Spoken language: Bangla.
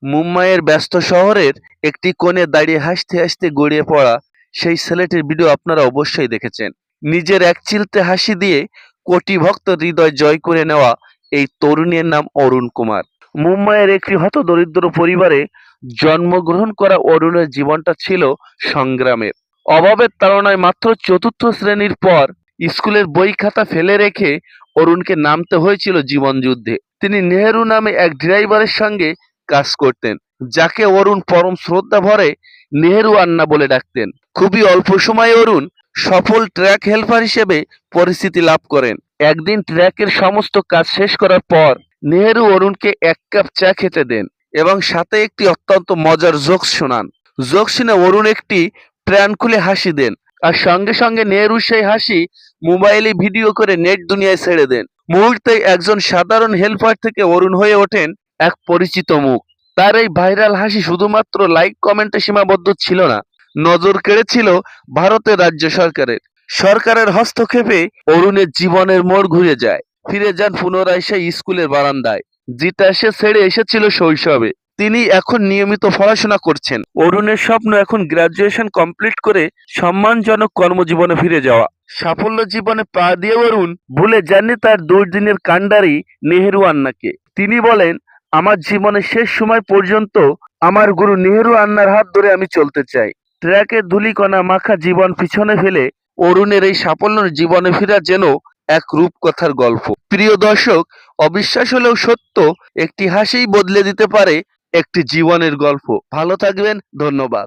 মুম্বাইয়ের ব্যস্ত শহরের একটি কোণে দাঁড়িয়ে হাসতে হাসতে গড়িয়ে পড়া সেই ছেলেটির ভিডিও আপনারা অবশ্যই দেখেছেন। নিজের একচিলতে হাসি দিয়ে কোটি ভক্তের হৃদয় জয় করে নেওয়া এই তরুণের নাম অরুণ কুমার। মুম্বাইয়ের একটি হতদরিদ্র পরিবারে জন্মগ্রহণ করা অরুণের জীবনটা ছিল সংগ্রামের। অভাবের তাড়নায় মাত্র চতুর্থ শ্রেণীর পর স্কুলের বই খাতা ফেলে রেখে অরুণকে নামতে হয়েছিল জীবনযুদ্ধে। তিনি নেহেরু নামে এক ড্রাইভারের সঙ্গে কাজ করতেন, যাকে অরুণ পরম শ্রদ্ধা ভরে নেহেরু আন্না বলে ডাকতেন। খুবই অল্প সময়ে অরুণ সফল ট্র্যাক হেল্পার হিসেবে পরিচিতি লাভ করেন। একদিন ট্র্যাকের সমস্ত কাজ শেষ করার পর নেহেরু অরুণকে এক কাপ চা খেতে দেন এবং সাথে একটি অত্যন্ত মজার জোকস শোনান। জোকস শুনে অরুণ একটি প্রাণ খুলে হাসি দেন, আর সঙ্গে সঙ্গে নেহেরু সেই হাসি মোবাইলে ভিডিও করে নেট দুনিয়ায় ছেড়ে দেন। মুহূর্তে একজন সাধারণ হেল্পার থেকে অরুণ হয়ে ওঠেন এক পরিচিত মুখ। তার এই ভাইরাল হাসি শুধুমাত্র লাইক কমেন্টে সীমাবদ্ধ ছিল না, নজর কেড়েছিল ভারতের রাজ্য সরকারের হস্তক্ষেপে অরুণের জীবনের মোড় ঘুরে যায়। ফিরে যান পুনরায় সেই স্কুলের বারান্দায়, যেটা সে ছেড়ে এসেছিল শৈশবে। তিনি এখন নিয়মিত পড়াশোনা করছেন। অরুণের স্বপ্ন এখন গ্রাজুয়েশন কমপ্লিট করে সম্মানজনক কর্মজীবনে ফিরে যাওয়া। সাফল্য জীবনে পা দিয়ে অরুণ ভুলে যাননি তার দুর্দিনের কাণ্ডারি নেহেরু আন্নাকে। তিনি বলেন, আমার জীবনের শেষ সময় পর্যন্ত আমার গুরু নেহেরু আন্নার হাত ধরে আমি চলতে চাই। ট্র্যাকের ধূলিকণা মাখা জীবন পিছনে ফেলে অরুণের এই সাফল্য জীবনে ফেরা যেন এক রূপকথার গল্প। প্রিয় দর্শক, অবিশ্বাস হলেও সত্য, একটি হাসিই বদলে দিতে পারে একটি জীবনের গল্প। ভালো থাকবেন, ধন্যবাদ।